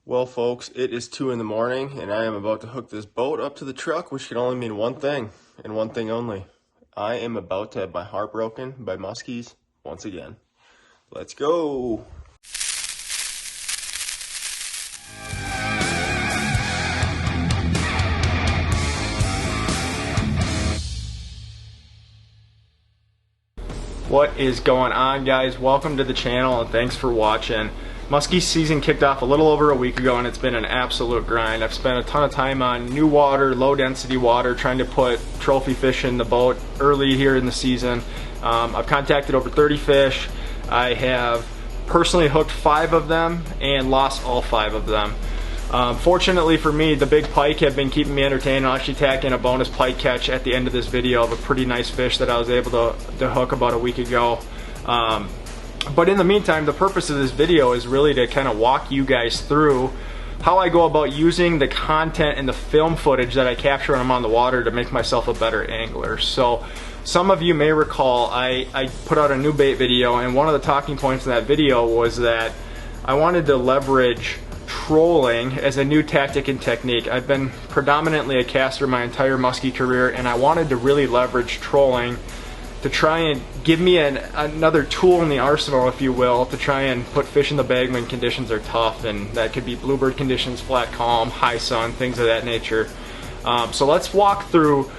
Well, folks, it is 2 in the morning, and I am about to hook this boat up to the truck, which can only mean one thing, and one thing only. I am about to have my heart broken by muskies once again. Let's go! What is going on, guys? Welcome to the channel and thanks for watching. Muskie season kicked off a little over a week ago and it's been an absolute grind. I've spent a ton of time on new water, low density water, trying to put trophy fish in the boat early here in the season. I've contacted over 30 fish. I have personally hooked 5 of them and lost all 5 of them. Fortunately for me, the big pike have been keeping me entertained. I'll actually tack in a bonus pike catch at the end of this video of a pretty nice fish that I was able to hook about a week ago. But in the meantime, the purpose of this video is really to kind of walk you guys through how I go about using the content and the film footage that I capture when I'm on the water to make myself a better angler. So some of you may recall I put out a new bait video, and one of the talking points in that video was that I wanted to leverage trolling as a new tactic and technique. I've been predominantly a caster my entire muskie career, and I wanted to really leverage trolling to try and give me another tool in the arsenal, if you will, to try and put fish in the bag when conditions are tough, and that could be bluebird conditions, flat calm, high sun, things of that nature. So let's walk through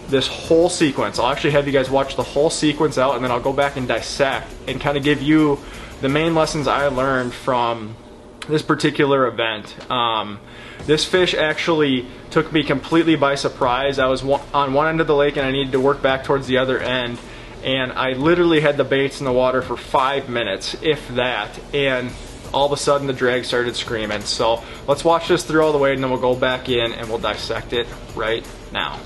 this whole sequence. I'll actually have you guys watch the whole sequence out, and then I'll go back and dissect and kind of give you the main lessons I learned from this particular event. This fish actually took me completely by surprise. I was on one end of the lake and I needed to work back towards the other end, and I literally had the baits in the water for 5 minutes, if that, and all of a sudden the drag started screaming. So let's watch this through all the way, and then we'll go back in and we'll dissect it right now.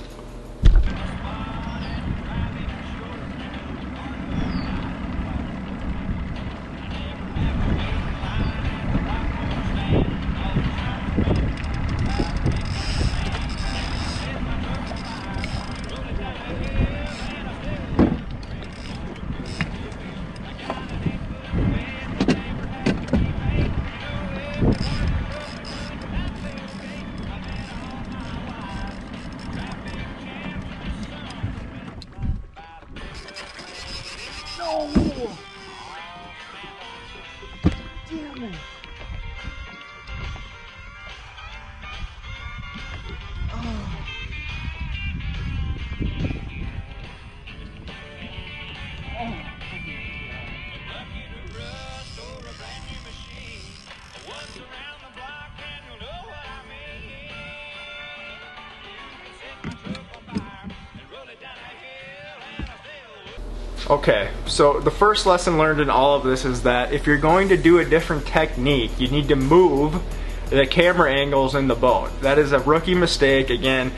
Okay, so the first lesson learned in all of this is that if you're going to do a different technique, you need to move the camera angles in the boat. That is a rookie mistake. Again,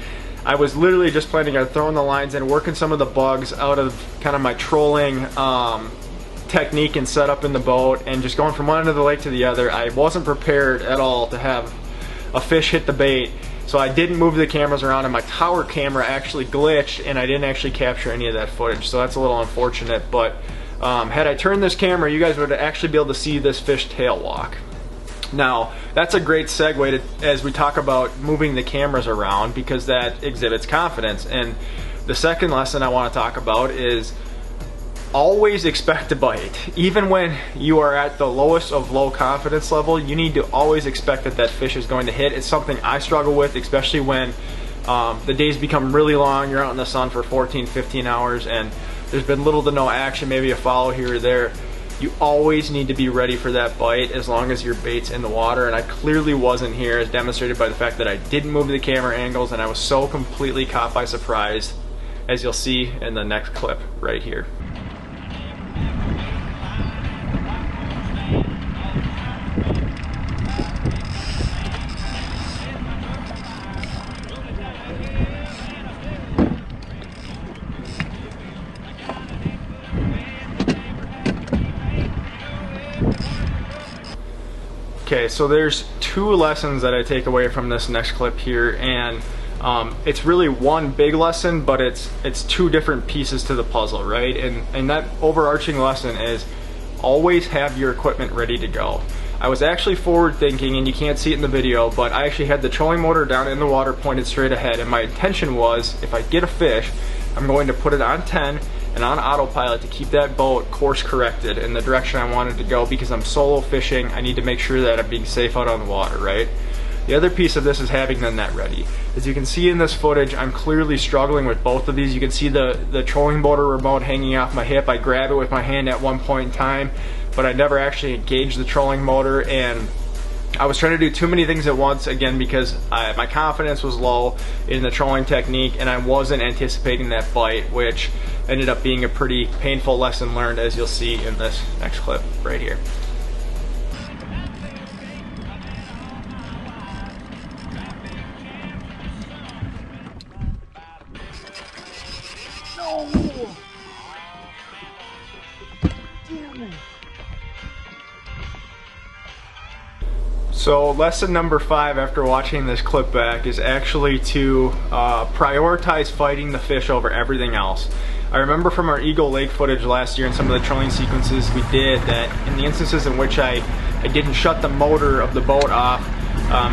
I was literally just planning on throwing the lines in, working some of the bugs out of kind of my trolling technique and setup in the boat, and just going from one end of the lake to the other. I wasn't prepared at all to have a fish hit the bait. So I didn't move the cameras around, and my tower camera actually glitched and I didn't actually capture any of that footage. So that's a little unfortunate, but had I turned this camera, you guys would actually be able to see this fish tail walk. Now, that's a great segue to, as we talk about moving the cameras around, because that exhibits confidence. And the second lesson I want to talk about is always expect to bite. Even when you are at the lowest of low confidence level, you need to always expect that that fish is going to hit. It's something I struggle with, especially when the days become really long. You're out in the sun for 14, 15 hours and there's been little to no action, maybe a follow here or there. You always need to be ready for that bite as long as your bait's in the water, and I clearly wasn't here, as demonstrated by the fact that I didn't move the camera angles and I was so completely caught by surprise, as you'll see in the next clip right here. Okay, so there's 2 lessons that I take away from this next clip here, and it's really one big lesson, but it's 2 different pieces to the puzzle, right? And that overarching lesson is always have your equipment ready to go. I was actually forward thinking, and you can't see it in the video, but I actually had the trolling motor down in the water pointed straight ahead, and my intention was, if I get a fish, I'm going to put it on 10 and on autopilot to keep that boat course corrected in the direction I wanted to go, because I'm solo fishing. I need to make sure that I'm being safe out on the water, right? The other piece of this is having the net ready. As you can see in this footage, I'm clearly struggling with both of these. You can see the trolling motor remote hanging off my hip. I grab it with my hand at one point in time, but I never actually engaged the trolling motor, and I was trying to do too many things at once, again, because my confidence was low in the trolling technique, and I wasn't anticipating that bite, which ended up being a pretty painful lesson learned, as you'll see in this next clip right here. So lesson number 5 after watching this clip back is actually to prioritize fighting the fish over everything else. I remember from our Eagle Lake footage last year and some of the trolling sequences we did that in the instances in which I didn't shut the motor of the boat off,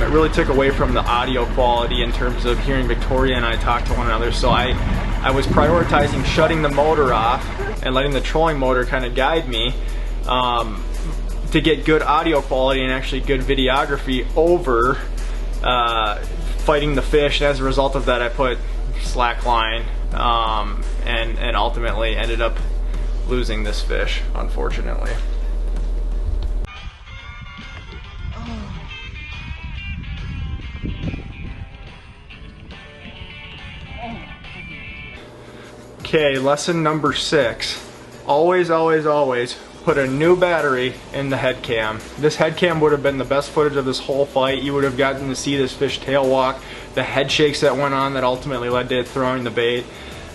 it really took away from the audio quality in terms of hearing Victoria and I talk to one another. So I was prioritizing shutting the motor off and letting the trolling motor kind of guide me to get good audio quality and actually good videography over fighting the fish. And as a result of that, I put slack line and ultimately ended up losing this fish, unfortunately. Okay, lesson number 6. Always, always, always put a new battery in the head cam. This head cam would have been the best footage of this whole fight. You would have gotten to see this fish tail walk, the head shakes that went on that ultimately led to it throwing the bait.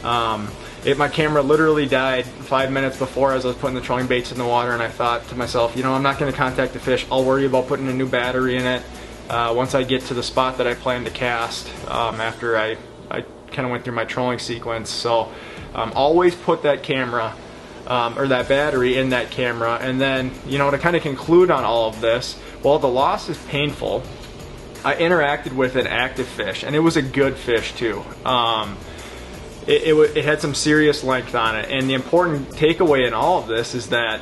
My camera literally died 5 minutes before as I was putting the trolling baits in the water, and I thought to myself, you know, I'm not going to contact the fish. I'll worry about putting a new battery in it once I get to the spot that I plan to cast after I kind of went through my trolling sequence. So always put that camera or that battery in that camera. And then, you know, to kind of conclude on all of this, while the loss is painful, I interacted with an active fish, and it was a good fish too. It had some serious length on it, and the important takeaway in all of this is that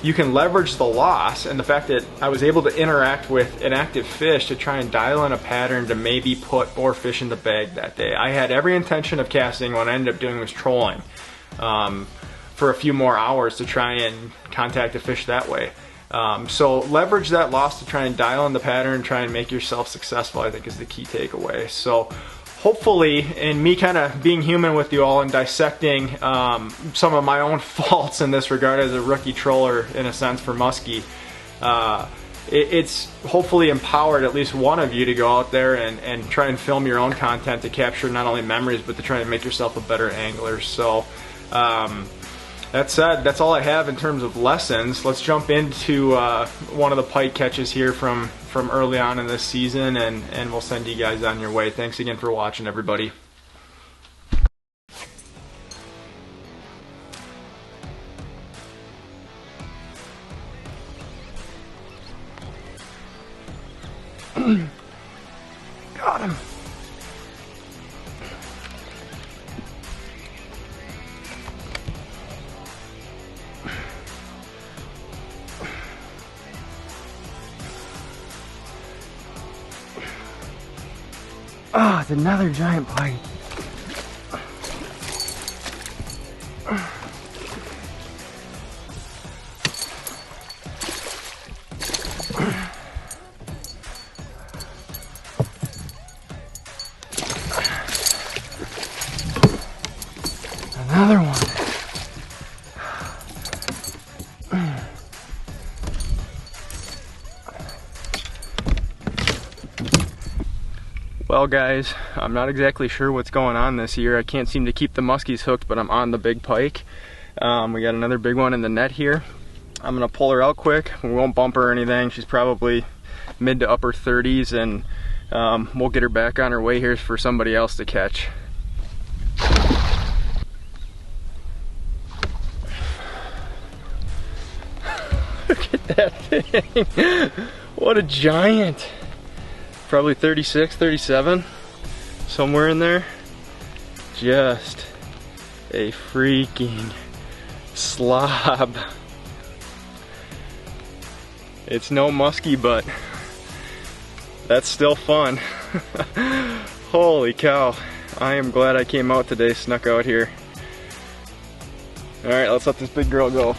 you can leverage the loss and the fact that I was able to interact with an active fish to try and dial in a pattern to maybe put more fish in the bag that day. I had every intention of casting. What I ended up doing was trolling for a few more hours to try and contact a fish that way. So leverage that loss to try and dial in the pattern, try and make yourself successful, I think is the key takeaway. So hopefully, in me kind of being human with you all and dissecting some of my own faults in this regard as a rookie troller, in a sense, for muskie, it's hopefully empowered at least one of you to go out there and try and film your own content to capture not only memories, but to try and make yourself a better angler. So that said, that's all I have in terms of lessons. Let's jump into one of the pike catches here from early on in this season, and we'll send you guys on your way. Thanks again for watching, everybody. Got him. Oh, it's another giant pike. Another one. Well guys, I'm not exactly sure what's going on this year. I can't seem to keep the muskies hooked, but I'm on the big pike. We got another big one in the net here. I'm gonna pull her out quick. We won't bump her or anything. She's probably mid to upper 30s, and we'll get her back on her way here for somebody else to catch. Look at that Dang. What a giant. Probably 36, 37, somewhere in there. Just a freaking slob. It's no muskie, but that's still fun. Holy cow. I am glad I came out today, snuck out here. All right, let's let this big girl go.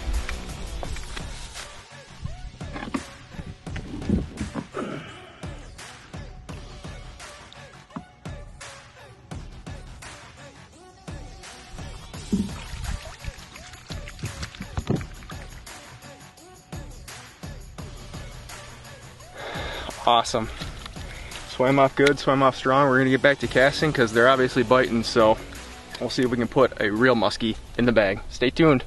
Awesome. Swam off good, swam off strong. We're gonna get back to casting because they're obviously biting, so we'll see if we can put a real muskie in the bag. Stay tuned.